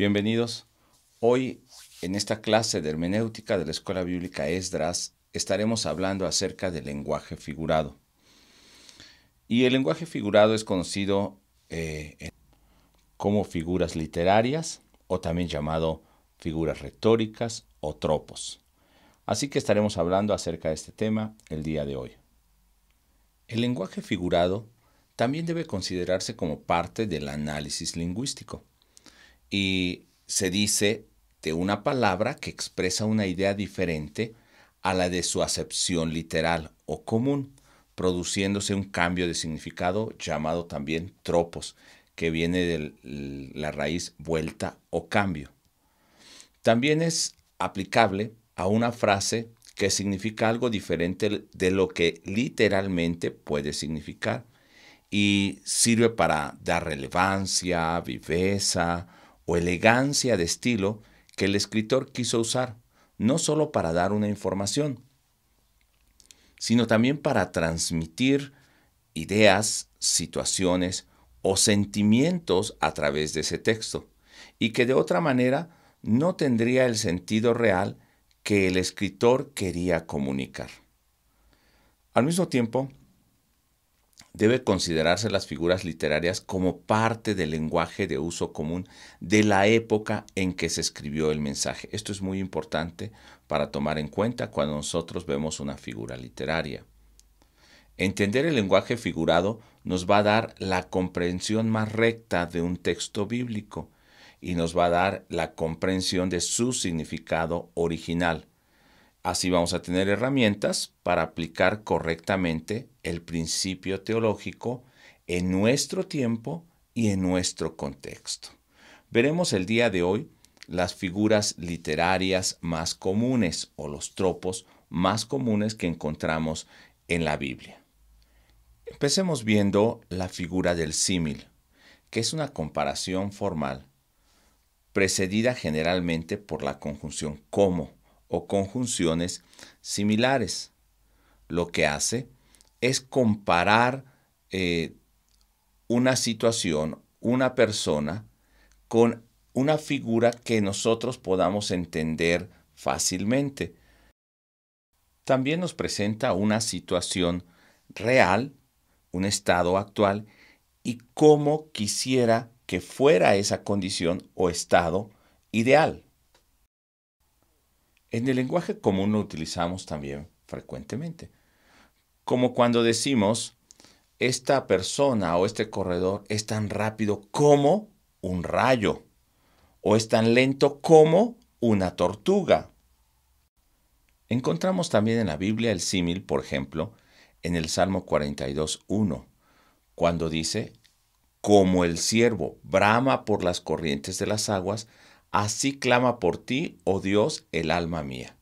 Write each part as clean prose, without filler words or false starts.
Bienvenidos. Hoy, en esta clase de hermenéutica de la Escuela Bíblica Esdras, estaremos hablando acerca del lenguaje figurado. Y el lenguaje figurado es conocido como figuras literarias, o también llamado figuras retóricas o tropos. Así que estaremos hablando acerca de este tema el día de hoy. El lenguaje figurado también debe considerarse como parte del análisis lingüístico. Y se dice de una palabra que expresa una idea diferente a la de su acepción literal o común, produciéndose un cambio de significado llamado también tropos, que viene de la raíz vuelta o cambio. También es aplicable a una frase que significa algo diferente de lo que literalmente puede significar y sirve para dar relevancia, viveza o elegancia de estilo que el escritor quiso usar, no solo para dar una información, sino también para transmitir ideas, situaciones o sentimientos a través de ese texto, y que de otra manera no tendría el sentido real que el escritor quería comunicar. Al mismo tiempo, debe considerarse las figuras literarias como parte del lenguaje de uso común de la época en que se escribió el mensaje. Esto es muy importante para tomar en cuenta cuando nosotros vemos una figura literaria. Entender el lenguaje figurado nos va a dar la comprensión más recta de un texto bíblico y nos va a dar la comprensión de su significado original. Así vamos a tener herramientas para aplicar correctamente el principio teológico en nuestro tiempo y en nuestro contexto. Veremos el día de hoy las figuras literarias más comunes o los tropos más comunes que encontramos en la Biblia. Empecemos viendo la figura del símil, que es una comparación formal precedida generalmente por la conjunción como o conjunciones similares. Lo que hace es comparar una situación, una persona, con una figura que nosotros podamos entender fácilmente. También nos presenta una situación real, un estado actual, y cómo quisiera que fuera esa condición o estado ideal. En el lenguaje común lo utilizamos también frecuentemente, como cuando decimos, esta persona o este corredor es tan rápido como un rayo, o es tan lento como una tortuga. Encontramos también en la Biblia el símil, por ejemplo, en el Salmo 42:1, cuando dice, como el ciervo brama por las corrientes de las aguas, así clama por ti, oh Dios, el alma mía.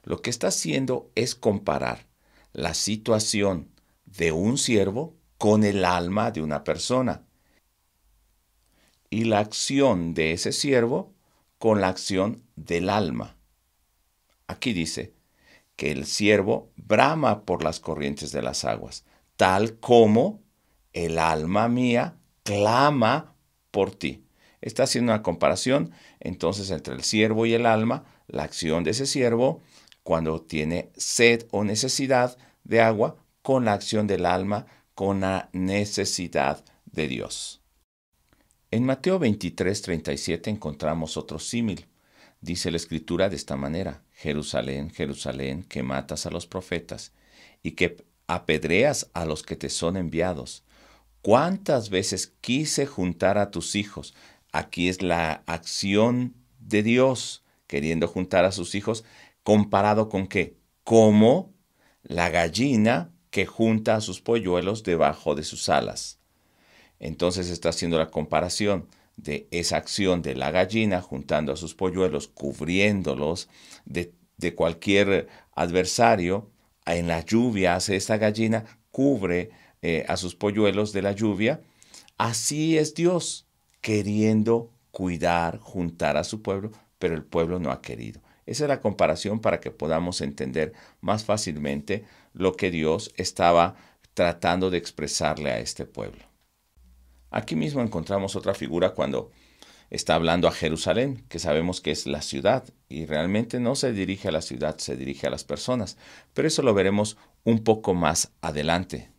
Lo que está haciendo es comparar la situación de un siervo con el alma de una persona y la acción de ese siervo con la acción del alma. Aquí dice que el siervo brama por las corrientes de las aguas, tal como el alma mía clama por ti. Está haciendo una comparación entonces entre el siervo y el alma, la acción de ese siervo cuando tiene sed o necesidad de agua, con la acción del alma, con la necesidad de Dios. En Mateo 23:37 encontramos otro símil. Dice la Escritura de esta manera, Jerusalén, Jerusalén, que matas a los profetas y que apedreas a los que te son enviados. ¿Cuántas veces quise juntar a tus hijos? Aquí es la acción de Dios queriendo juntar a sus hijos, comparado con ¿qué? Como la gallina que junta a sus polluelos debajo de sus alas. Entonces está haciendo la comparación de esa acción de la gallina juntando a sus polluelos, cubriéndolos de cualquier adversario. En la lluvia hace esta gallina, cubre a sus polluelos de la lluvia. Así es Dios, queriendo cuidar, juntar a su pueblo, pero el pueblo no ha querido. Esa es la comparación para que podamos entender más fácilmente lo que Dios estaba tratando de expresarle a este pueblo. Aquí mismo encontramos otra figura cuando está hablando a Jerusalén, que sabemos que es la ciudad, y realmente no se dirige a la ciudad, se dirige a las personas. Pero eso lo veremos un poco más adelante.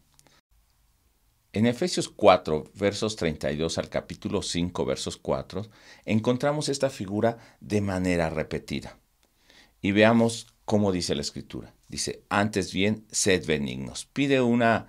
En Efesios 4, versos 32 al capítulo 5, versos 4, encontramos esta figura de manera repetida. Y veamos cómo dice la Escritura. Dice, antes bien, sed benignos. Pide una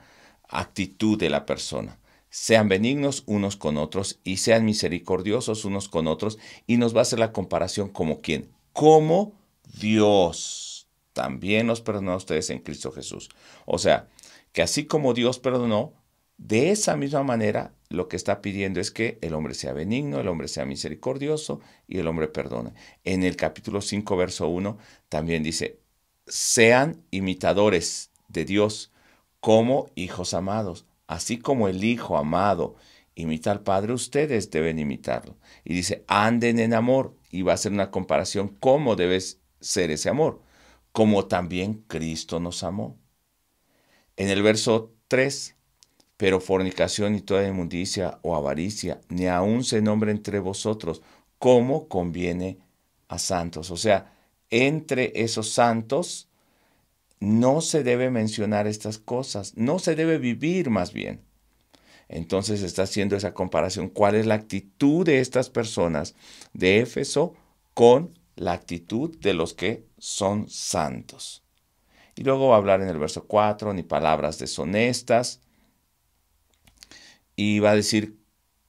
actitud de la persona. Sean benignos unos con otros y sean misericordiosos unos con otros. Y nos va a hacer la comparación como quién. Como Dios también nos perdonó a ustedes en Cristo Jesús. O sea, que así como Dios perdonó, de esa misma manera lo que está pidiendo es que el hombre sea benigno, el hombre sea misericordioso y el hombre perdone. En el capítulo 5, verso 1, también dice, sean imitadores de Dios como hijos amados. Así como el Hijo amado imita al Padre, ustedes deben imitarlo. Y dice, anden en amor. Y va a hacer una comparación cómo debe ser ese amor. Como también Cristo nos amó. En el verso 3, pero fornicación y toda inmundicia o avaricia, ni aun se nombre entre vosotros, como conviene a santos. O sea, entre esos santos no se debe mencionar estas cosas, no se debe vivir más bien. Entonces está haciendo esa comparación. ¿Cuál es la actitud de estas personas de Éfeso con la actitud de los que son santos? Y luego va a hablar en el verso 4, ni palabras deshonestas, y va a decir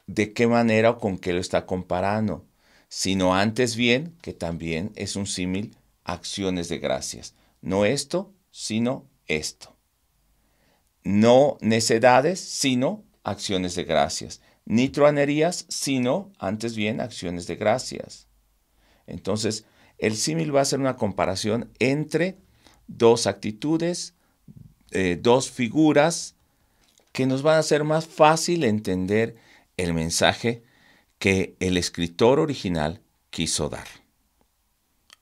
de qué manera o con qué lo está comparando, sino antes bien, que también es un símil, acciones de gracias. No esto, sino esto. No necedades, sino acciones de gracias. Ni truanerías, sino antes bien acciones de gracias. Entonces, el símil va a ser una comparación entre dos actitudes, dos figuras, que nos van a hacer más fácil entender el mensaje que el escritor original quiso dar.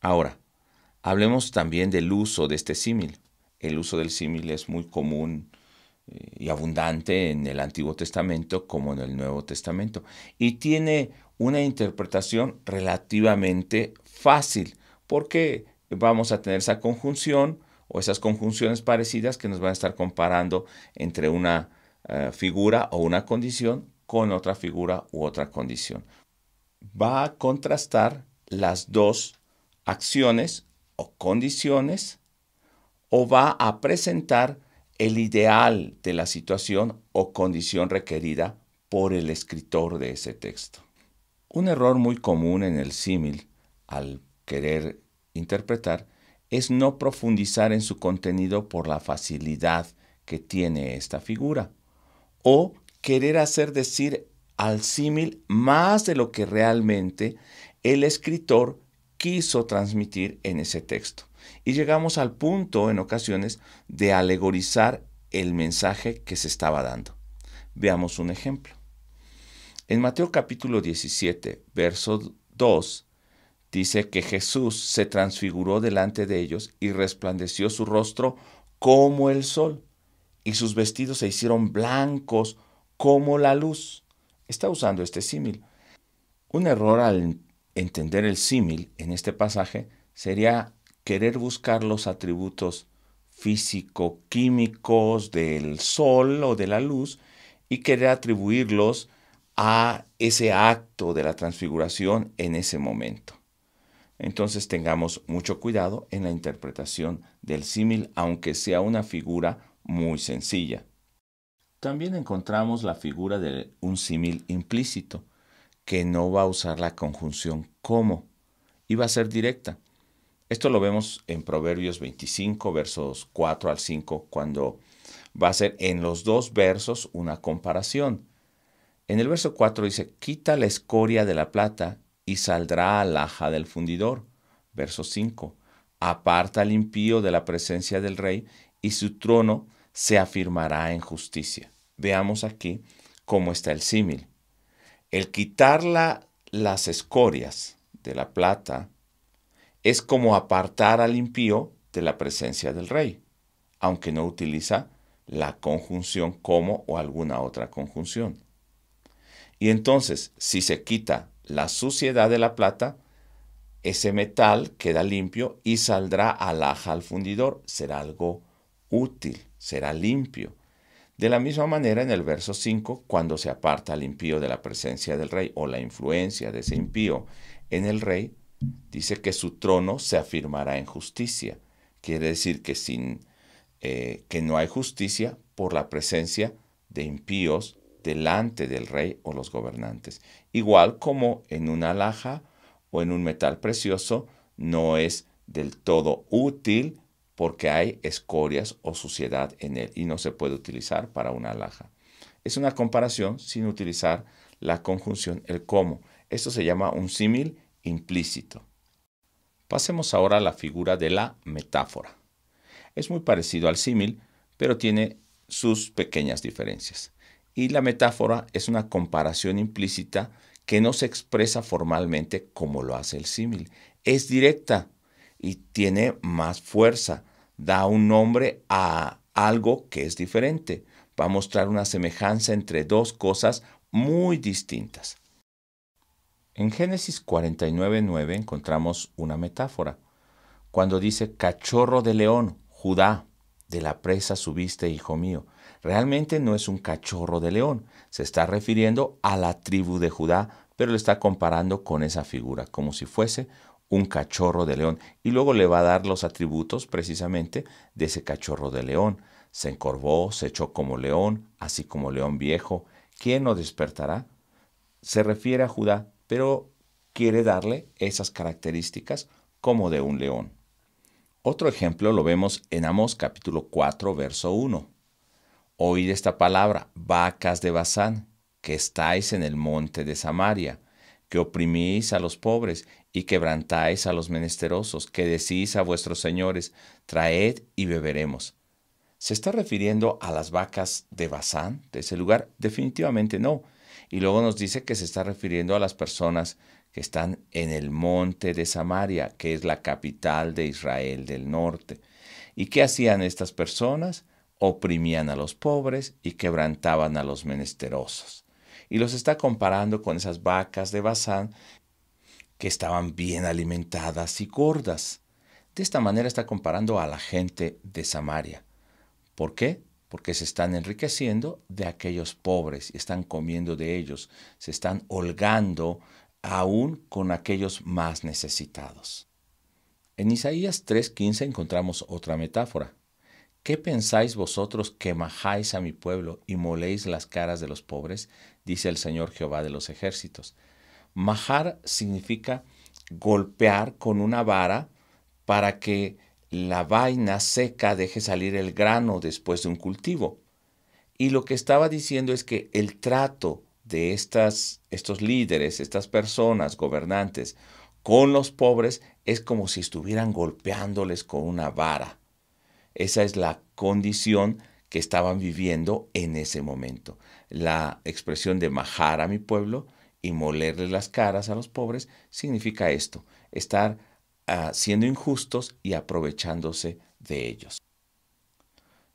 Ahora, hablemos también del uso de este símil. El uso del símil es muy común y abundante en el Antiguo Testamento como en el Nuevo Testamento. Y tiene una interpretación relativamente fácil, porque vamos a tener esa conjunción o esas conjunciones parecidas que nos van a estar comparando entre una figura o una condición con otra figura u otra condición. Va a contrastar las dos acciones o condiciones, o va a presentar el ideal de la situación o condición requerida por el escritor de ese texto. Un error muy común en el símil, al querer interpretar, es no profundizar en su contenido por la facilidad que tiene esta figura, o querer hacer decir al símil más de lo que realmente el escritor quiso transmitir en ese texto. Y llegamos al punto, en ocasiones, de alegorizar el mensaje que se estaba dando. Veamos un ejemplo. En Mateo capítulo 17, verso 2, dice que Jesús se transfiguró delante de ellos y resplandeció su rostro como el sol, y sus vestidos se hicieron blancos como la luz. Está usando este símil. Un error al entender el símil en este pasaje sería querer buscar los atributos físico-químicos del sol o de la luz y querer atribuirlos a ese acto de la transfiguración en ese momento. Entonces tengamos mucho cuidado en la interpretación del símil, aunque sea una figura muy sencilla. También encontramos la figura de un símil implícito, que no va a usar la conjunción como, y va a ser directa. Esto lo vemos en Proverbios 25, versos 4 al 5, cuando va a ser en los dos versos una comparación. En el verso 4 dice, quita la escoria de la plata y saldrá alhaja del fundidor. Verso 5, aparta al impío de la presencia del rey y su trono se afirmará en justicia. Veamos aquí cómo está el símil. El quitar las escorias de la plata es como apartar al impío de la presencia del rey, aunque no utiliza la conjunción como o alguna otra conjunción. Y entonces, si se quita la suciedad de la plata, ese metal queda limpio y saldrá alhaja al fundidor. Será algo útil, será limpio. De la misma manera, en el verso 5, cuando se aparta al impío de la presencia del rey o la influencia de ese impío en el rey, dice que su trono se afirmará en justicia. Quiere decir que, que no hay justicia por la presencia de impíos delante del rey o los gobernantes. Igual como en una alhaja o en un metal precioso no es del todo útil porque hay escorias o suciedad en él y no se puede utilizar para una alhaja. Es una comparación sin utilizar la conjunción el cómo. Esto se llama un símil implícito. Pasemos ahora a la figura de la metáfora. Es muy parecido al símil, pero tiene sus pequeñas diferencias. Y la metáfora es una comparación implícita que no se expresa formalmente como lo hace el símil. Es directa y tiene más fuerza. Da un nombre a algo que es diferente. Va a mostrar una semejanza entre dos cosas muy distintas. En Génesis 49:9 encontramos una metáfora. Cuando dice, cachorro de león, Judá, de la presa subiste, hijo mío. Realmente no es un cachorro de león. Se está refiriendo a la tribu de Judá, pero lo está comparando con esa figura, como si fuese un cachorro de león. Y luego le va a dar los atributos precisamente de ese cachorro de león. Se encorvó, se echó como león, así como león viejo. ¿Quién lo despertará? Se refiere a Judá, pero quiere darle esas características como de un león. Otro ejemplo lo vemos en Amós capítulo 4, verso 1. Oíd esta palabra, vacas de Basán, que estáis en el monte de Samaria, que oprimís a los pobres y quebrantáis a los menesterosos, que decís a vuestros señores, traed y beberemos. ¿Se está refiriendo a las vacas de Basán, de ese lugar? Definitivamente no. Y luego nos dice que se está refiriendo a las personas que están en el monte de Samaria, que es la capital de Israel del norte. ¿Y qué hacían estas personas? Oprimían a los pobres y quebrantaban a los menesterosos. Y los está comparando con esas vacas de Basán que estaban bien alimentadas y gordas. De esta manera está comparando a la gente de Samaria. ¿Por qué? Porque se están enriqueciendo de aquellos pobres y están comiendo de ellos, se están holgando aún con aquellos más necesitados. En Isaías 3:15 encontramos otra metáfora. ¿Qué pensáis vosotros que majáis a mi pueblo y moléis las caras de los pobres? Dice el Señor Jehová de los ejércitos. Majar significa golpear con una vara para que la vaina seca deje salir el grano después de un cultivo. Y lo que estaba diciendo es que el trato de estos líderes, estas personas gobernantes, con los pobres es como si estuvieran golpeándoles con una vara. Esa es la condición que estaban viviendo en ese momento. La expresión de majar a mi pueblo y molerles las caras a los pobres significa esto, estar siendo injustos y aprovechándose de ellos.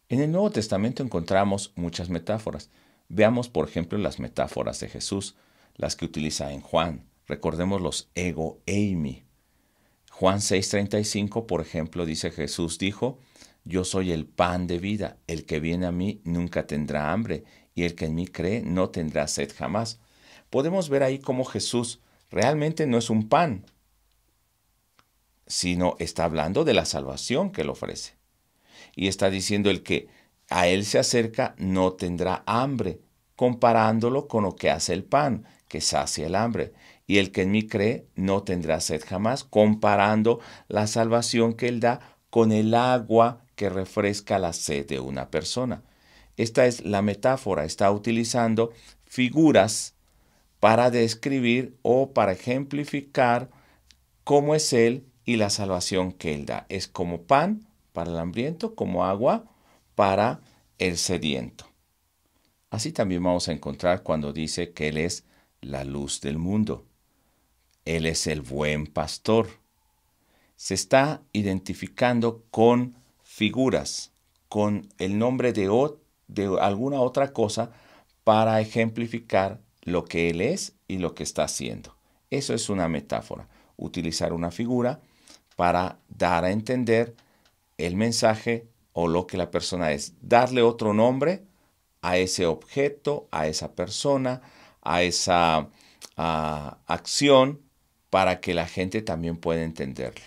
En el Nuevo Testamento encontramos muchas metáforas. Veamos, por ejemplo, las metáforas de Jesús, las que utiliza en Juan. Recordemos los ego eimi. Juan 6:35, por ejemplo, dice Jesús dijo, yo soy el pan de vida, el que viene a mí nunca tendrá hambre, y el que en mí cree no tendrá sed jamás. Podemos ver ahí cómo Jesús realmente no es un pan, sino está hablando de la salvación que él ofrece. Y está diciendo el que a él se acerca no tendrá hambre, comparándolo con lo que hace el pan, que sacia el hambre. Y el que en mí cree no tendrá sed jamás, comparando la salvación que él da con el agua que refresca la sed de una persona. Esta es la metáfora, está utilizando figuras para describir o para ejemplificar cómo es él y la salvación que él da. Es como pan para el hambriento, como agua para el sediento. Así también vamos a encontrar cuando dice que él es la luz del mundo. Él es el buen pastor. Se está identificando con figuras, con el nombre de alguna otra cosa para ejemplificar lo que él es y lo que está haciendo. Eso es una metáfora, utilizar una figura para dar a entender el mensaje o lo que la persona es, darle otro nombre a ese objeto, a esa persona, a esa acción, para que la gente también pueda entenderlo.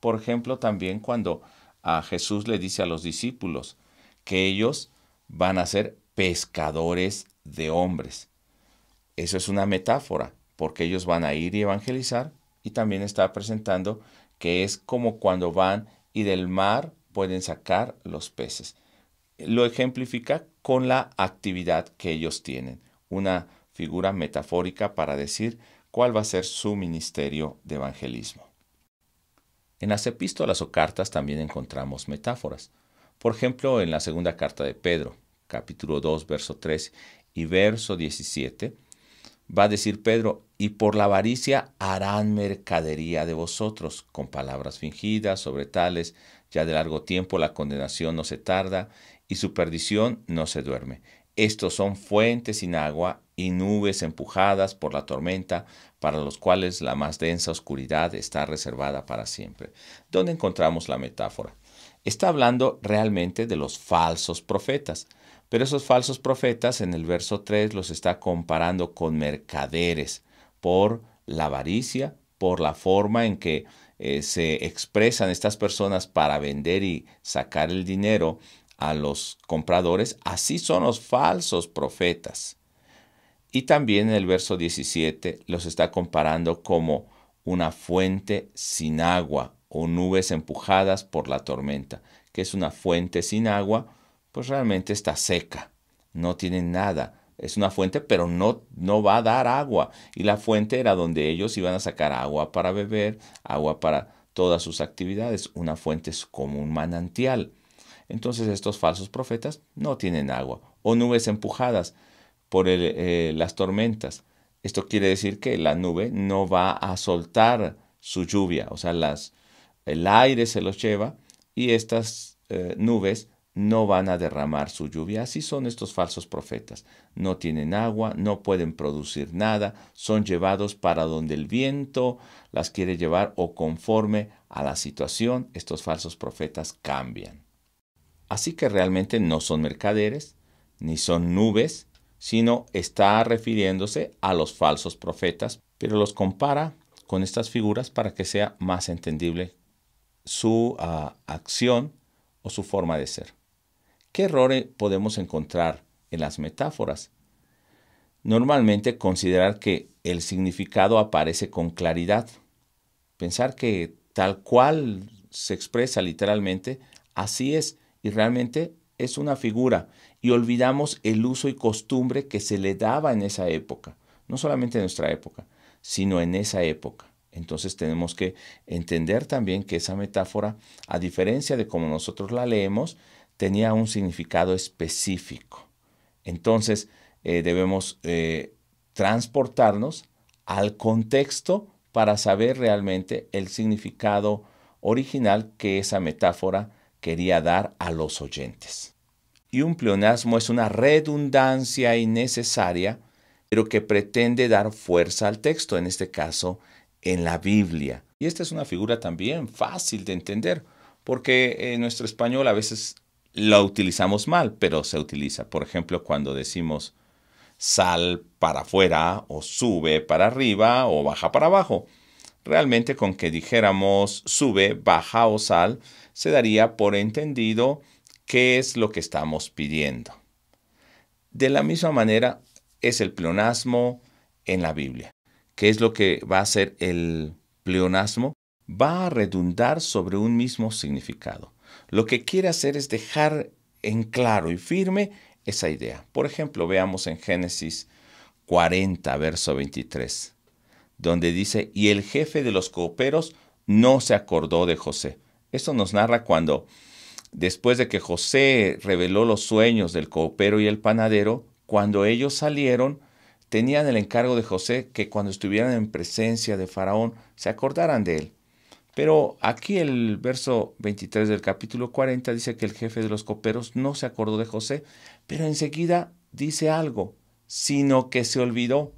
Por ejemplo, también cuando a Jesús le dice a los discípulos que ellos van a ser pescadores de hombres. Eso es una metáfora, porque ellos van a ir y evangelizar, y también está presentando que es como cuando van y del mar pueden sacar los peces. Lo ejemplifica con la actividad que ellos tienen, una figura metafórica para decir cuál va a ser su ministerio de evangelismo. En las epístolas o cartas también encontramos metáforas. Por ejemplo, en la segunda carta de Pedro, capítulo 2, verso 3 y verso 17, va a decir Pedro, y por la avaricia harán mercadería de vosotros, con palabras fingidas sobre tales, ya de largo tiempo la condenación no se tarda, y su perdición no se duerme. Estos son fuentes sin agua y nubes empujadas por la tormenta, para los cuales la más densa oscuridad está reservada para siempre. ¿Dónde encontramos la metáfora? Está hablando realmente de los falsos profetas. Pero esos falsos profetas en el verso 3 los está comparando con mercaderes por la avaricia, por la forma en que se expresan estas personas para vender y sacar el dinero a los compradores. Así son los falsos profetas. Y también en el verso 17 los está comparando como una fuente sin agua o nubes empujadas por la tormenta. ¿Qué es una fuente sin agua? Pues realmente está seca, no tiene nada. Es una fuente, pero no va a dar agua. Y la fuente era donde ellos iban a sacar agua para beber, agua para todas sus actividades. Una fuente es como un manantial. Entonces estos falsos profetas no tienen agua. O nubes empujadas por las tormentas. Esto quiere decir que la nube no va a soltar su lluvia. O sea, el aire se los lleva y estas nubes no van a derramar su lluvia. Así son estos falsos profetas. No tienen agua, no pueden producir nada, son llevados para donde el viento las quiere llevar o conforme a la situación, estos falsos profetas cambian. Así que realmente no son mercaderes, ni son nubes, sino está refiriéndose a los falsos profetas, pero los compara con estas figuras para que sea más entendible su acción o su forma de ser. ¿Qué errores podemos encontrar en las metáforas? Normalmente considerar que el significado aparece con claridad. Pensar que tal cual se expresa literalmente, así es, y realmente es una figura. Y olvidamos el uso y costumbre que se le daba en esa época. No solamente en nuestra época, sino en esa época. Entonces tenemos que entender también que esa metáfora, a diferencia de como nosotros la leemos, tenía un significado específico. Entonces debemos transportarnos al contexto para saber realmente el significado original que esa metáfora quería dar a los oyentes. Y un pleonasmo es una redundancia innecesaria, pero que pretende dar fuerza al texto, en este caso, en la Biblia. Y esta es una figura también fácil de entender, porque en nuestro español a veces la utilizamos mal, pero se utiliza. Por ejemplo, cuando decimos sal para afuera, o sube para arriba, o baja para abajo. Realmente con que dijéramos sube, baja o sal, se daría por entendido qué es lo que estamos pidiendo. De la misma manera es el pleonasmo en la Biblia. ¿Qué es lo que va a hacer el pleonasmo? Va a redundar sobre un mismo significado. Lo que quiere hacer es dejar en claro y firme esa idea. Por ejemplo, veamos en Génesis 40, verso 23, donde dice, y el jefe de los coperos no se acordó de José. Esto nos narra cuando, después de que José reveló los sueños del copero y el panadero, cuando ellos salieron, tenían el encargo de José que cuando estuvieran en presencia de Faraón se acordaran de él. Pero aquí el verso 23 del capítulo 40 dice que el jefe de los coperos no se acordó de José, pero enseguida dice algo, sino que se olvidó.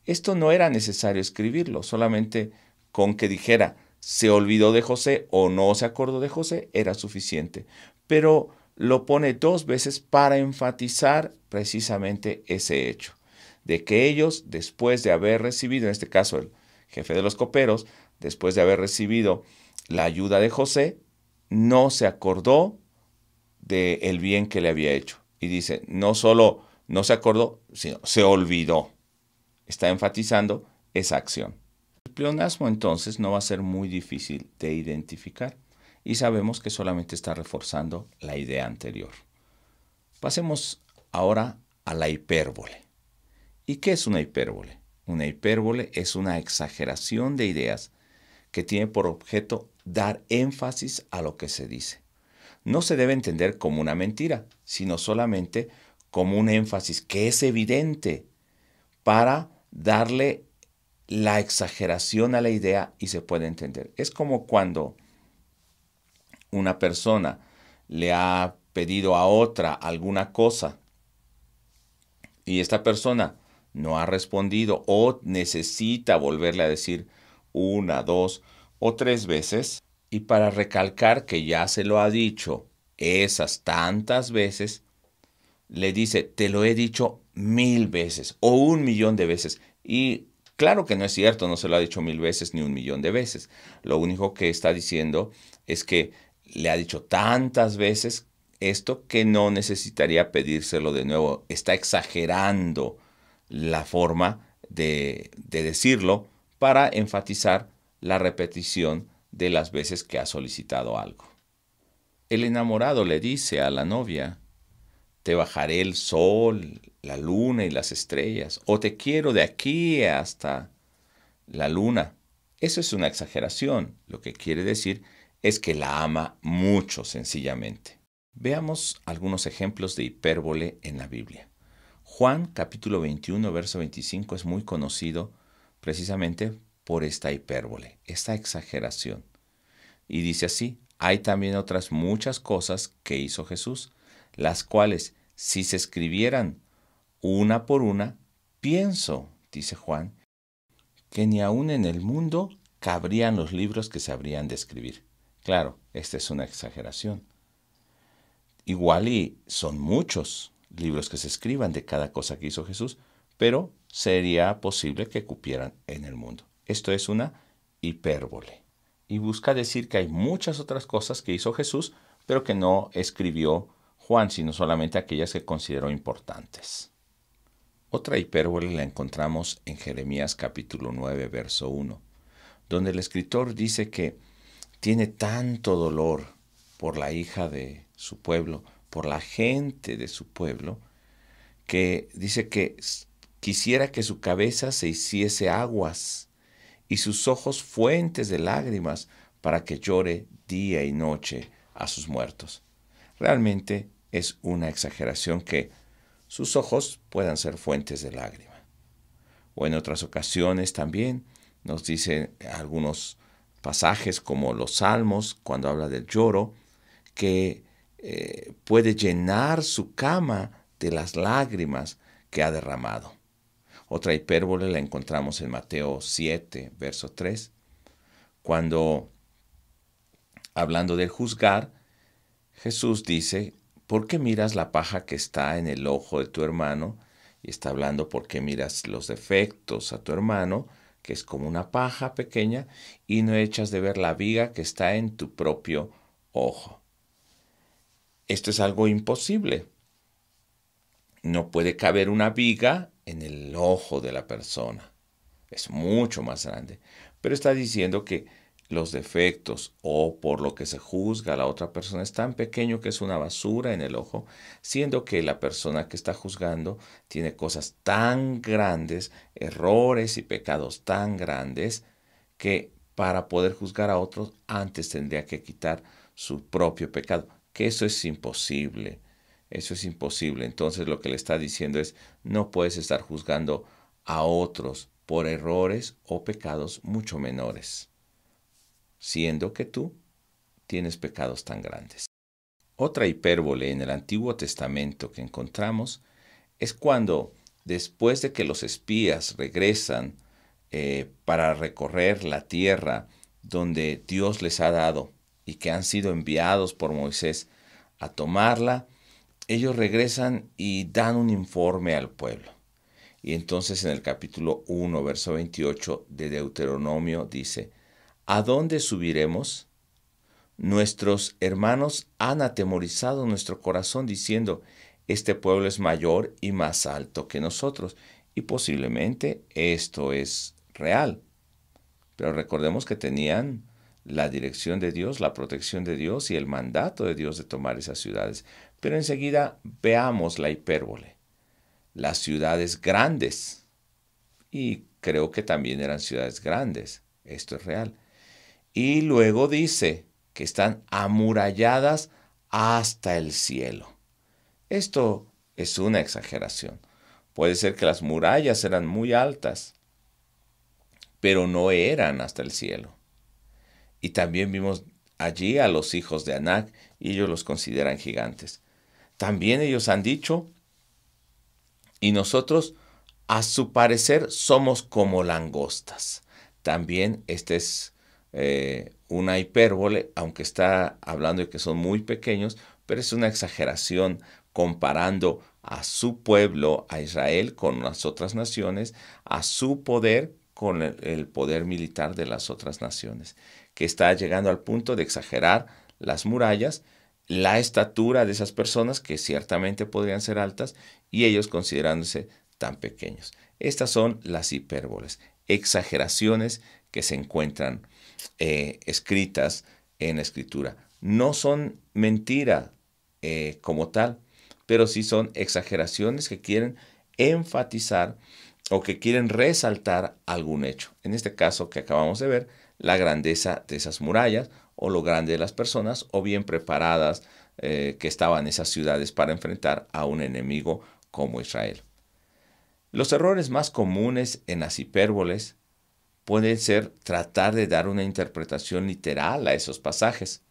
Esto no era necesario escribirlo, solamente con que dijera se olvidó de José o no se acordó de José era suficiente. Pero lo pone 2 veces para enfatizar precisamente ese hecho, de que ellos, después de haber recibido, en este caso el jefe de los coperos, después de haber recibido la ayuda de José, no se acordó del bien que le había hecho. Y dice, no solo no se acordó, sino se olvidó. Está enfatizando esa acción. El pleonasmo entonces no va a ser muy difícil de identificar y sabemos que solamente está reforzando la idea anterior. Pasemos ahora a la hipérbole. ¿Y qué es una hipérbole? Una hipérbole es una exageración de ideas que tiene por objeto dar énfasis a lo que se dice. No se debe entender como una mentira, sino solamente como un énfasis que es evidente para darle la exageración a la idea y se puede entender. Es como cuando una persona le ha pedido a otra alguna cosa y esta persona no ha respondido o necesita volverle a decir 1, 2 o 3 veces, y para recalcar que ya se lo ha dicho esas tantas veces, le dice, te lo he dicho 1000 veces o 1.000.000 de veces. Y claro que no es cierto, no se lo ha dicho 1000 veces ni 1.000.000 de veces. Lo único que está diciendo es que le ha dicho tantas veces esto que no necesitaría pedírselo de nuevo. Está exagerando la forma de decirlo para enfatizar la repetición de las veces que ha solicitado algo. El enamorado le dice a la novia, te bajaré el sol, la luna y las estrellas, o te quiero de aquí hasta la luna. Eso es una exageración. Lo que quiere decir es que la ama mucho, sencillamente. Veamos algunos ejemplos de hipérbole en la Biblia. Juan capítulo 21, verso 25 es muy conocido precisamente por esta hipérbole, esta exageración. Y dice así, hay también otras muchas cosas que hizo Jesús, las cuales si se escribieran una por una, pienso, dice Juan, que ni aun en el mundo cabrían los libros que se habrían de escribir. Claro, esta es una exageración. Igual y son muchos libros que se escriban de cada cosa que hizo Jesús, pero sería posible que cupieran en el mundo. Esto es una hipérbole. Y busca decir que hay muchas otras cosas que hizo Jesús, pero que no escribió Juan, sino solamente aquellas que consideró importantes. Otra hipérbole la encontramos en Jeremías capítulo 9, verso 1, donde el escritor dice que tiene tanto dolor por la hija de su pueblo, por la gente de su pueblo, que dice que quisiera que su cabeza se hiciese aguas y sus ojos fuentes de lágrimas para que llore día y noche a sus muertos. Realmente es una exageración que sus ojos puedan ser fuentes de lágrima. O en otras ocasiones también nos dicen algunos pasajes como los Salmos, cuando habla del lloro, que puede llenar su cama de las lágrimas que ha derramado. Otra hipérbole la encontramos en Mateo 7, verso 3, cuando, hablando del juzgar, Jesús dice, ¿por qué miras la paja que está en el ojo de tu hermano? Y está hablando por qué miras los defectos a tu hermano, que es como una paja pequeña, y no echas de ver la viga que está en tu propio ojo. Esto es algo imposible. No puede caber una viga en el ojo de la persona. Es mucho más grande. Pero está diciendo que los defectos o por lo que se juzga a la otra persona es tan pequeño que es una basura en el ojo, siendo que la persona que está juzgando tiene cosas tan grandes, errores y pecados tan grandes, que para poder juzgar a otros antes tendría que quitar su propio pecado, que eso es imposible. Eso es imposible. Entonces lo que le está diciendo es, no puedes estar juzgando a otros por errores o pecados mucho menores, siendo que tú tienes pecados tan grandes. Otra hipérbole en el Antiguo Testamento que encontramos es cuando después de que los espías regresan para recorrer la tierra donde Dios les ha dado y que han sido enviados por Moisés a tomarla, ellos regresan y dan un informe al pueblo. Y entonces en el capítulo 1, verso 28 de Deuteronomio dice, ¿a dónde subiremos? Nuestros hermanos han atemorizado nuestro corazón diciendo, este pueblo es mayor y más alto que nosotros. Y posiblemente esto es real. Pero recordemos que tenían la dirección de Dios, la protección de Dios y el mandato de Dios de tomar esas ciudades. Pero enseguida veamos la hipérbole. Las ciudades grandes. Y creo que también eran ciudades grandes. Esto es real. Y luego dice que están amuralladas hasta el cielo. Esto es una exageración. Puede ser que las murallas eran muy altas, pero no eran hasta el cielo. Y también vimos allí a los hijos de Anac y ellos los consideran gigantes. También ellos han dicho, y nosotros a su parecer somos como langostas. También esta es una hipérbole, aunque está hablando de que son muy pequeños, pero es una exageración comparando a su pueblo, a Israel, con las otras naciones, a su poder con el poder militar de las otras naciones, que está llegando al punto de exagerar las murallas, la estatura de esas personas, que ciertamente podrían ser altas, y ellos considerándose tan pequeños. Estas son las hipérboles, exageraciones que se encuentran escritas en la Escritura. No son mentira como tal, pero sí son exageraciones que quieren enfatizar o que quieren resaltar algún hecho. En este caso que acabamos de ver, la grandeza de esas murallas o lo grande de las personas o bien preparadas que estaban esas ciudades para enfrentar a un enemigo como Israel. Los errores más comunes en las hipérboles pueden ser tratar de dar una interpretación literal a esos pasajes.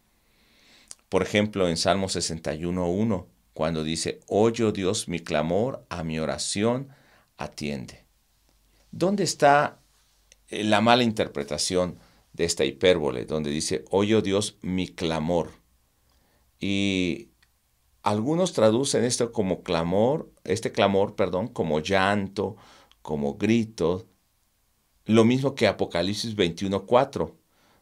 Por ejemplo, en Salmo 61:1, cuando dice, oye, Dios, mi clamor, a mi oración atiende. ¿Dónde está la mala interpretación de esta hipérbole? Donde dice, oye, Dios, mi clamor. Y algunos traducen esto como clamor, como llanto, como grito. Lo mismo que Apocalipsis 21:4,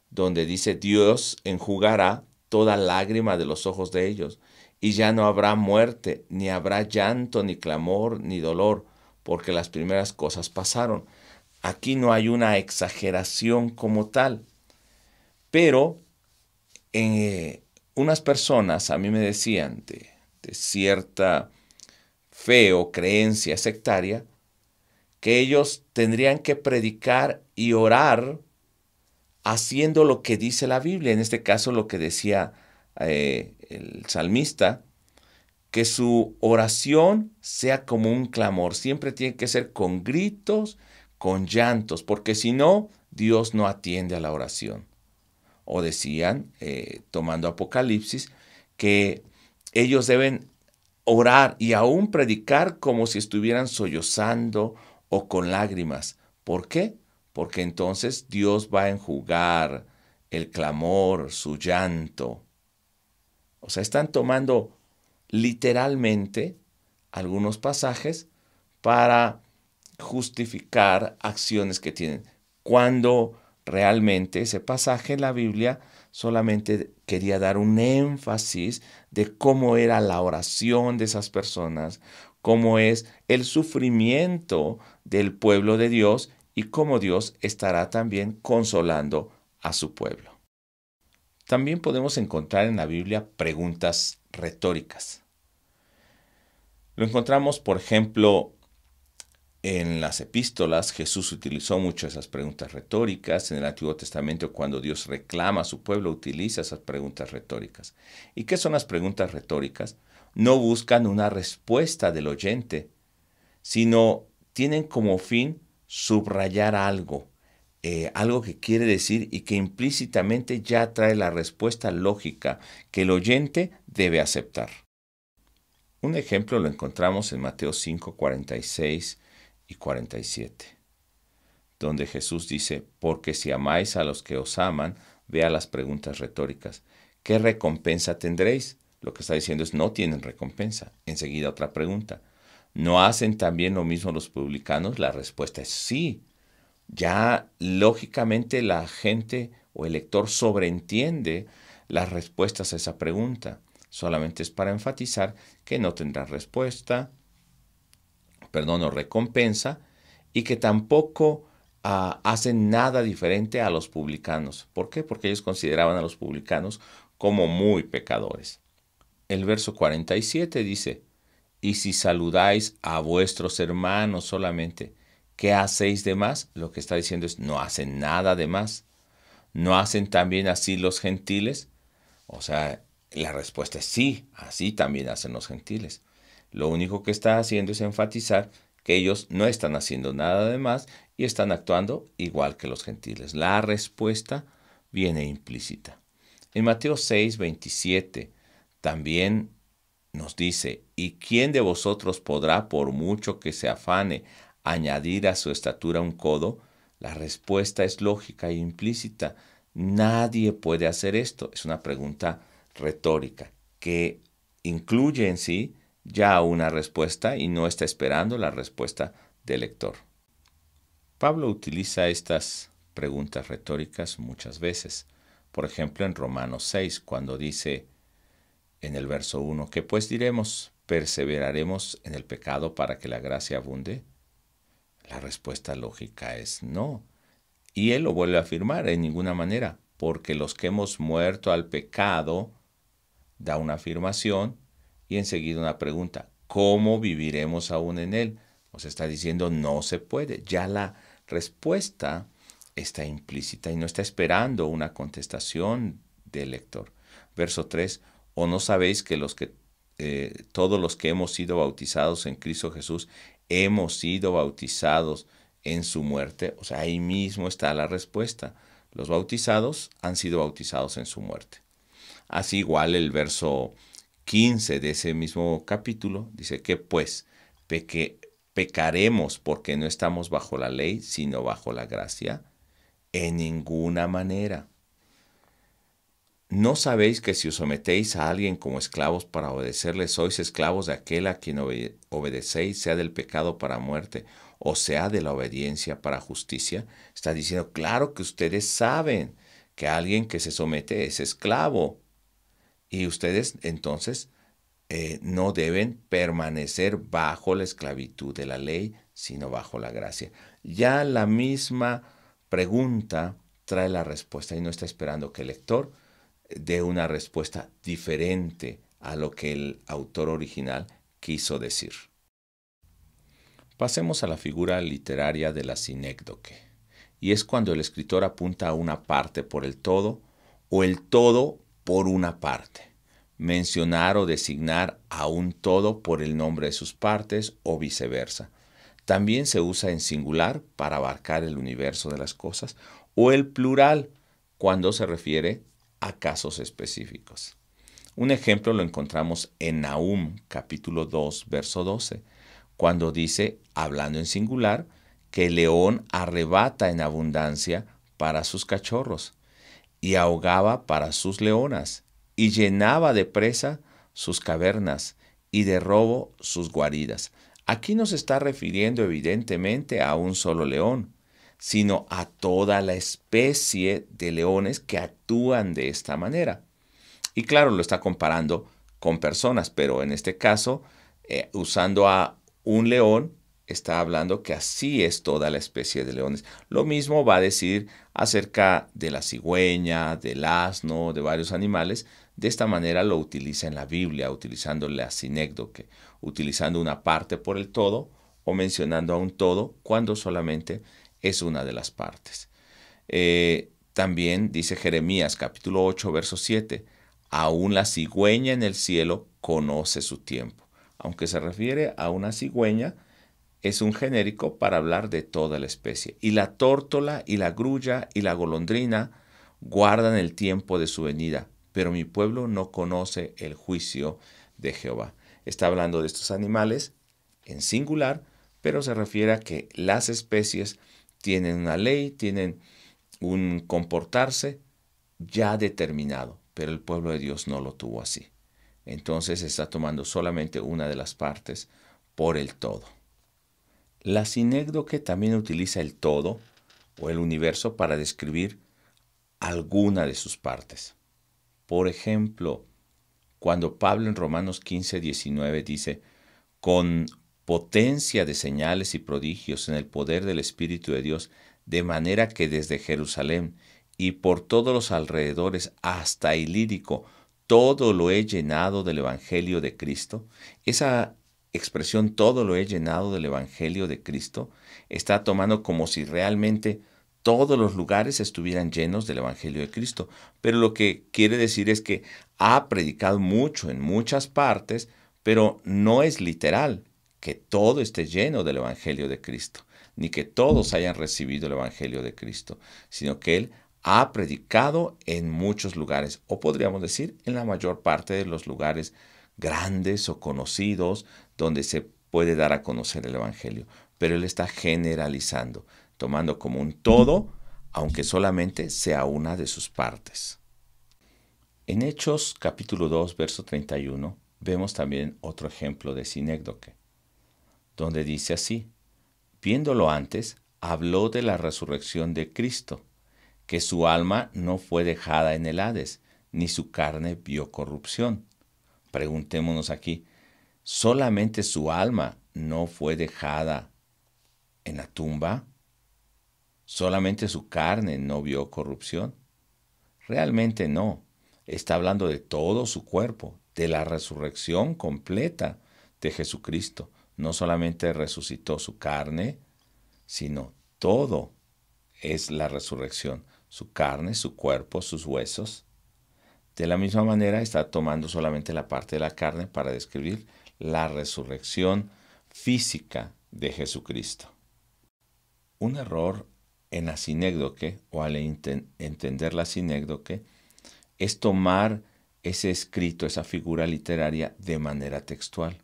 donde dice, Dios enjugará toda lágrima de los ojos de ellos, y ya no habrá muerte, ni habrá llanto, ni clamor, ni dolor, porque las primeras cosas pasaron. Aquí no hay una exageración como tal, pero unas personas a mí me decían de cierta fe o creencia sectaria, que ellos tendrían que predicar y orar haciendo lo que dice la Biblia, en este caso lo que decía el salmista, que su oración sea como un clamor, siempre tiene que ser con gritos, con llantos, porque si no, Dios no atiende a la oración. O decían, tomando Apocalipsis, que ellos deben orar y aún predicar como si estuvieran sollozando o con lágrimas. ¿Por qué? Porque entonces Dios va a enjugar el clamor, su llanto. O sea, están tomando literalmente algunos pasajes para justificar acciones que tienen, cuando realmente ese pasaje en la Biblia solamente quería dar un énfasis de cómo era la oración de esas personas, cómo es el sufrimiento del pueblo de Dios y cómo Dios estará también consolando a su pueblo. También podemos encontrar en la Biblia preguntas retóricas. Lo encontramos, por ejemplo, en las epístolas. Jesús utilizó mucho esas preguntas retóricas. En el Antiguo Testamento, cuando Dios reclama a su pueblo, utiliza esas preguntas retóricas. ¿Y qué son las preguntas retóricas? No buscan una respuesta del oyente, sino tienen como fin subrayar algo, algo que quiere decir y que implícitamente ya trae la respuesta lógica que el oyente debe aceptar. Un ejemplo lo encontramos en Mateo 5:46 y 47, donde Jesús dice, porque si amáis a los que os aman, vea las preguntas retóricas. ¿Qué recompensa tendréis? Lo que está diciendo es, no tienen recompensa. Enseguida otra pregunta. ¿No hacen también lo mismo los publicanos? La respuesta es sí. Ya lógicamente la gente o el lector sobreentiende las respuestas a esa pregunta. Solamente es para enfatizar que no tendrá respuesta, o recompensa, y que tampoco hacen nada diferente a los publicanos. ¿Por qué? Porque ellos consideraban a los publicanos como muy pecadores. El verso 47 dice, y si saludáis a vuestros hermanos solamente, ¿qué hacéis de más? Lo que está diciendo es, no hacen nada de más. ¿No hacen también así los gentiles? O sea, la respuesta es sí, así también hacen los gentiles. Lo único que está haciendo es enfatizar que ellos no están haciendo nada de más y están actuando igual que los gentiles. La respuesta viene implícita. En Mateo 6, 27 también nos dice, ¿y quién de vosotros podrá, por mucho que se afane, añadir a su estatura un codo? La respuesta es lógica e implícita. Nadie puede hacer esto. Es una pregunta retórica que incluye en sí ya una respuesta y no está esperando la respuesta del lector. Pablo utiliza estas preguntas retóricas muchas veces. Por ejemplo, en Romanos 6, cuando dice en el verso 1, ¿qué pues diremos? ¿Perseveraremos en el pecado para que la gracia abunde? La respuesta lógica es no. Y él lo vuelve a afirmar, en ninguna manera, porque los que hemos muerto al pecado, da una afirmación y enseguida una pregunta, ¿cómo viviremos aún en él? Nos está diciendo no se puede. Ya la respuesta está implícita y no está esperando una contestación del lector. Verso 3, ¿o no sabéis que todos los que hemos sido bautizados en Cristo Jesús, hemos sido bautizados en su muerte? O sea, ahí mismo está la respuesta. Los bautizados han sido bautizados en su muerte. Así igual el verso 15 de ese mismo capítulo dice que pues pecaremos porque no estamos bajo la ley, sino bajo la gracia. En ninguna manera. ¿No sabéis que si os sometéis a alguien como esclavos para obedecerle, sois esclavos de aquel a quien obedecéis, sea del pecado para muerte, o sea de la obediencia para justicia? Está diciendo, claro que ustedes saben que alguien que se somete es esclavo. Y ustedes entonces no deben permanecer bajo la esclavitud de la ley, sino bajo la gracia. Ya la misma pregunta trae la respuesta y no está esperando que el lector dé una respuesta diferente a lo que el autor original quiso decir. Pasemos a la figura literaria de la sinécdoque, y es cuando el escritor apunta a una parte por el todo o el todo por una parte. Mencionar o designar a un todo por el nombre de sus partes o viceversa. También se usa en singular para abarcar el universo de las cosas o el plural cuando se refiere a casos específicos. Un ejemplo lo encontramos en Nahum capítulo 2 verso 12, cuando dice, hablando en singular, que el león arrebata en abundancia para sus cachorros y ahogaba para sus leonas y llenaba de presa sus cavernas y de robo sus guaridas. Aquí no se está refiriendo evidentemente a un solo león, sino a toda la especie de leones que actúan de esta manera. Y claro, lo está comparando con personas, pero en este caso, usando a un león, está hablando que así es toda la especie de leones. Lo mismo va a decir acerca de la cigüeña, del asno, de varios animales. De esta manera lo utiliza en la Biblia, utilizando la sinécdoque, utilizando una parte por el todo o mencionando a un todo cuando solamente es una de las partes. También dice Jeremías capítulo 8, verso 7, aún la cigüeña en el cielo conoce su tiempo. Aunque se refiere a una cigüeña, es un genérico para hablar de toda la especie. Y la tórtola y la grulla y la golondrina guardan el tiempo de su venida, pero mi pueblo no conoce el juicio de Jehová. Está hablando de estos animales en singular, pero se refiere a que las especies tienen una ley, tienen un comportarse ya determinado, pero el pueblo de Dios no lo tuvo así. Entonces está tomando solamente una de las partes por el todo. La sinécdoque también utiliza el todo o el universo para describir alguna de sus partes. Por ejemplo, cuando Pablo en Romanos 15:19 dice, con potencia de señales y prodigios en el poder del Espíritu de Dios, de manera que desde Jerusalén y por todos los alrededores hasta Ilírico, todo lo he llenado del Evangelio de Cristo. Esa expresión, todo lo he llenado del Evangelio de Cristo, está tomando como si realmente todos los lugares estuvieran llenos del Evangelio de Cristo. Pero lo que quiere decir es que ha predicado mucho en muchas partes, pero no es literal que todo esté lleno del Evangelio de Cristo, ni que todos hayan recibido el Evangelio de Cristo, sino que Él ha predicado en muchos lugares, o podríamos decir en la mayor parte de los lugares grandes o conocidos donde se puede dar a conocer el Evangelio. Pero Él está generalizando, tomando como un todo, aunque solamente sea una de sus partes. En Hechos capítulo 2, verso 31, vemos también otro ejemplo de sinécdoque, donde dice así, viéndolo antes, habló de la resurrección de Cristo, que su alma no fue dejada en el Hades, ni su carne vio corrupción. Preguntémonos aquí, ¿solamente su alma no fue dejada en la tumba? ¿Solamente su carne no vio corrupción? Realmente no. Está hablando de todo su cuerpo, de la resurrección completa de Jesucristo. No solamente resucitó su carne, sino todo es la resurrección. Su carne, su cuerpo, sus huesos. De la misma manera está tomando solamente la parte de la carne para describir la resurrección física de Jesucristo. Un error en la sinécdoque o al entender la sinécdoque es tomar ese escrito, esa figura literaria de manera textual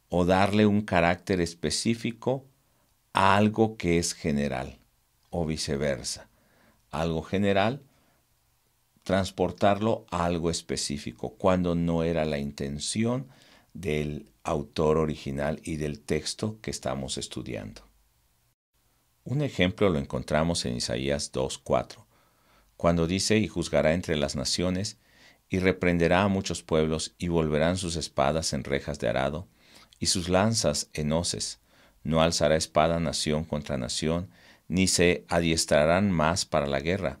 o darle un carácter específico a algo que es general o viceversa. Algo general, transportarlo a algo específico cuando no era la intención del autor original y del texto que estamos estudiando. Un ejemplo lo encontramos en Isaías 2:4, cuando dice, y juzgará entre las naciones, y reprenderá a muchos pueblos, y volverán sus espadas en rejas de arado, y sus lanzas en hoces. No alzará espada nación contra nación, ni se adiestrarán más para la guerra.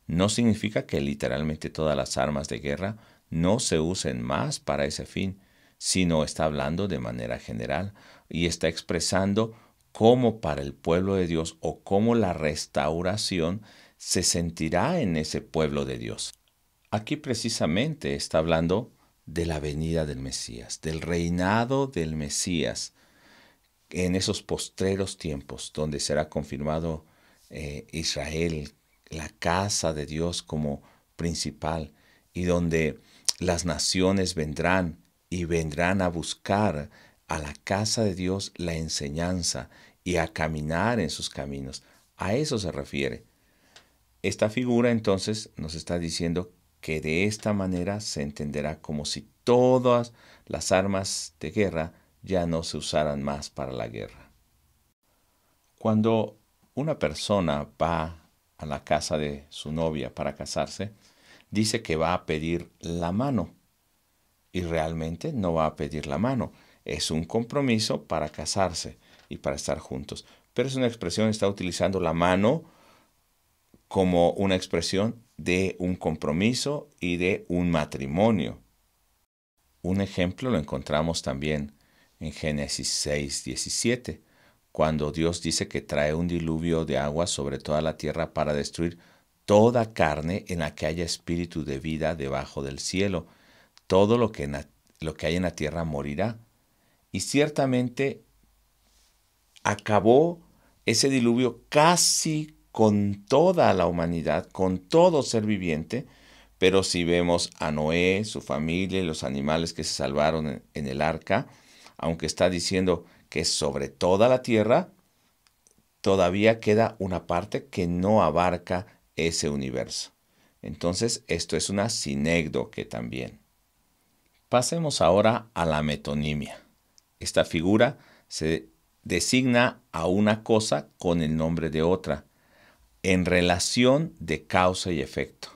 No significa que literalmente todas las armas de guerra no se usen más para ese fin, sino está hablando de manera general y está expresando cómo para el pueblo de Dios o cómo la restauración se sentirá en ese pueblo de Dios. Aquí precisamente está hablando de la venida del Mesías, del reinado del Mesías en esos postreros tiempos donde será confirmado Israel, la casa de Dios como principal y donde las naciones vendrán y vendrán a buscar a la casa de Dios la enseñanza y a caminar en sus caminos. A eso se refiere. Esta figura entonces nos está diciendo que de esta manera se entenderá como si todas las armas de guerra ya no se usaran más para la guerra. Cuando una persona va a la casa de su novia para casarse, dice que va a pedir la mano y realmente no va a pedir la mano. Es un compromiso para casarse y para estar juntos. Pero es una expresión, está utilizando la mano como una expresión de un compromiso y de un matrimonio. Un ejemplo lo encontramos también en Génesis 6:17, cuando Dios dice que trae un diluvio de agua sobre toda la tierra para destruir toda carne en la que haya espíritu de vida debajo del cielo. Todo lo que hay en la tierra morirá. Y ciertamente acabó ese diluvio casi con toda la humanidad, con todo ser viviente, pero si vemos a Noé, su familia y los animales que se salvaron en el arca, aunque está diciendo que es sobre toda la tierra, todavía queda una parte que no abarca ese universo. Entonces, esto es una sinécdoque también. Pasemos ahora a la metonimia. Esta figura se designa a una cosa con el nombre de otra, en relación de causa y efecto.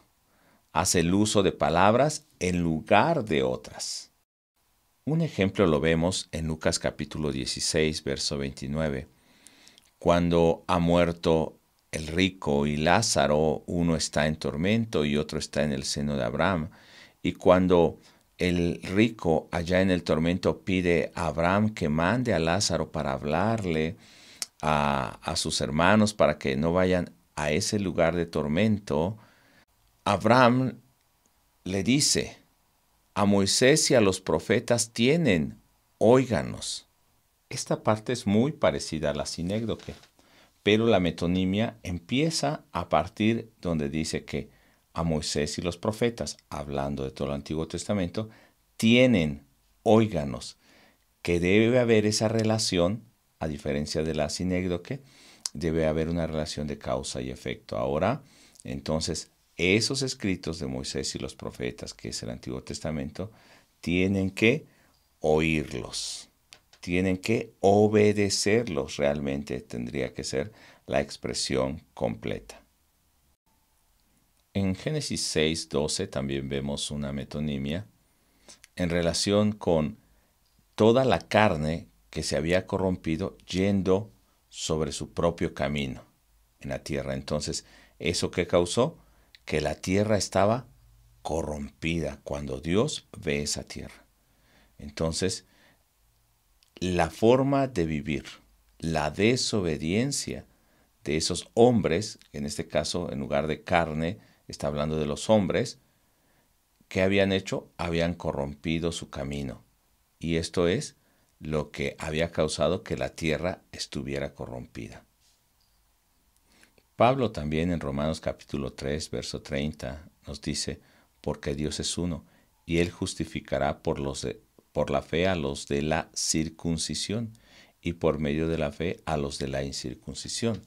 Hace el uso de palabras en lugar de otras. Un ejemplo lo vemos en Lucas capítulo 16, verso 29. Cuando ha muerto el rico y Lázaro, uno está en tormento y otro está en el seno de Abraham. Y cuando el rico allá en el tormento pide a Abraham que mande a Lázaro para hablarle a sus hermanos para que no vayan a ese lugar de tormento, Abraham le dice: a Moisés y a los profetas tienen, óiganos. Esta parte es muy parecida a la sinécdoque, pero la metonimia empieza a partir donde dice que a Moisés y los profetas, hablando de todo el Antiguo Testamento, tienen, óiganos, que debe haber esa relación, a diferencia de la sinécdoque, debe haber una relación de causa y efecto. Ahora, entonces, esos escritos de Moisés y los profetas, que es el Antiguo Testamento, tienen que oírlos, tienen que obedecerlos. Realmente tendría que ser la expresión completa. En Génesis 6:12 también vemos una metonimia en relación con toda la carne que se había corrompido yendo sobre su propio camino en la tierra. Entonces, ¿eso qué causó? Que la tierra estaba corrompida cuando Dios ve esa tierra. Entonces, la forma de vivir, la desobediencia de esos hombres, en este caso, en lugar de carne, está hablando de los hombres, ¿qué habían hecho? Habían corrompido su camino. Y esto es lo que había causado que la tierra estuviera corrompida. Pablo también en Romanos capítulo 3, verso 30 nos dice: porque Dios es uno, y Él justificará por la fe a los de la circuncisión, y por medio de la fe a los de la incircuncisión,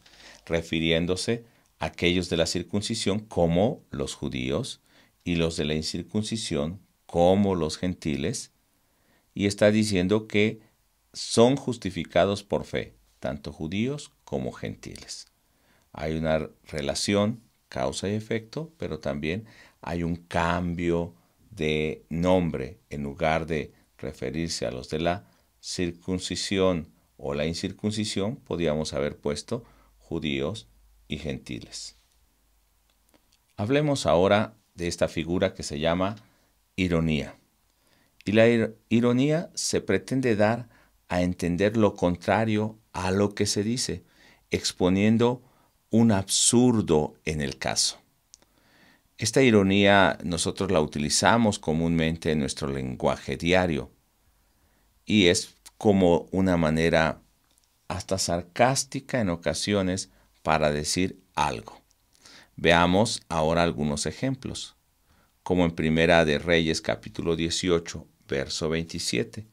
refiriéndose a aquellos de la circuncisión como los judíos, y los de la incircuncisión como los gentiles, y está diciendo que son justificados por fe, tanto judíos como gentiles. Hay una relación, causa y efecto, pero también hay un cambio de nombre. En lugar de referirse a los de la circuncisión o la incircuncisión, podríamos haber puesto judíos y gentiles. Hablemos ahora de esta figura que se llama ironía. Y la ironía se pretende dar a entender lo contrario a lo que se dice, exponiendo un absurdo en el caso. Esta ironía nosotros la utilizamos comúnmente en nuestro lenguaje diario y es como una manera hasta sarcástica en ocasiones para decir algo. Veamos ahora algunos ejemplos, como en Primera de Reyes capítulo 18, verso 27,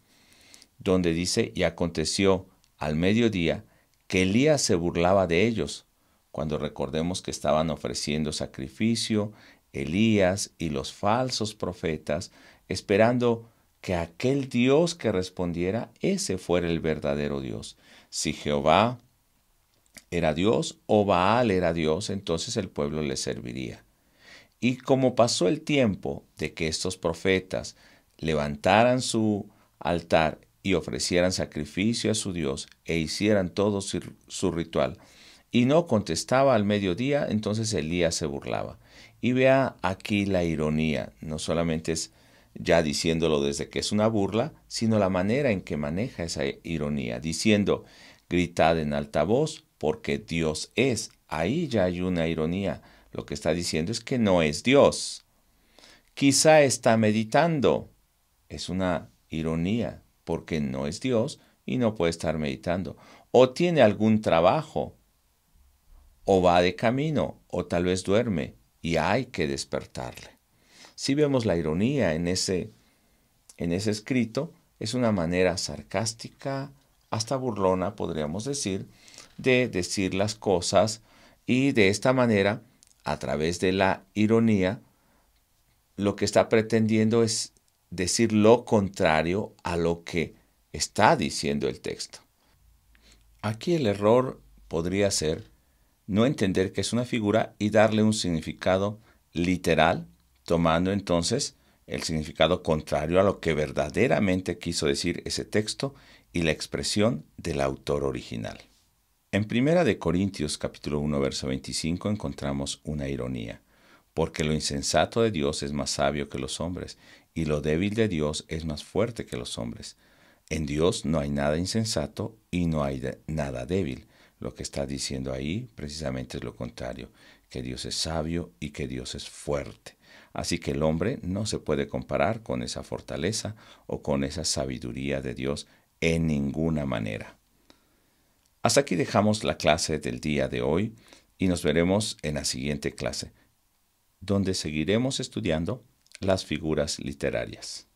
donde dice: y aconteció al mediodía que Elías se burlaba de ellos, cuando recordemos que estaban ofreciendo sacrificio, Elías y los falsos profetas, esperando que aquel Dios que respondiera, ese fuera el verdadero Dios. Si Jehová era Dios o Baal era Dios, entonces el pueblo le serviría. Y como pasó el tiempo de que estos profetas levantaran su altar y ofrecieran sacrificio a su Dios e hicieran todo su ritual, y no contestaba al mediodía, entonces Elías se burlaba. Y vea aquí la ironía, no solamente es ya diciéndolo desde que es una burla, sino la manera en que maneja esa ironía, diciendo: gritad en alta voz, porque Dios es. Ahí ya hay una ironía. Lo que está diciendo es que no es Dios. Quizá está meditando. Es una ironía, porque no es Dios y no puede estar meditando. O tiene algún trabajo, o va de camino, o tal vez duerme, y hay que despertarle. Si vemos la ironía en ese escrito, es una manera sarcástica, hasta burlona, podríamos decir, de decir las cosas y de esta manera, a través de la ironía, lo que está pretendiendo es decir lo contrario a lo que está diciendo el texto. Aquí el error podría ser no entender que es una figura y darle un significado literal, tomando entonces el significado contrario a lo que verdaderamente quiso decir ese texto y la expresión del autor original. En 1 de Corintios capítulo 1 verso 25 encontramos una ironía, porque lo insensato de Dios es más sabio que los hombres, y lo débil de Dios es más fuerte que los hombres. En Dios no hay nada insensato y no hay nada débil. Lo que está diciendo ahí precisamente es lo contrario, que Dios es sabio y que Dios es fuerte. Así que el hombre no se puede comparar con esa fortaleza o con esa sabiduría de Dios en ninguna manera. Hasta aquí dejamos la clase del día de hoy y nos veremos en la siguiente clase, donde seguiremos estudiando las figuras literarias.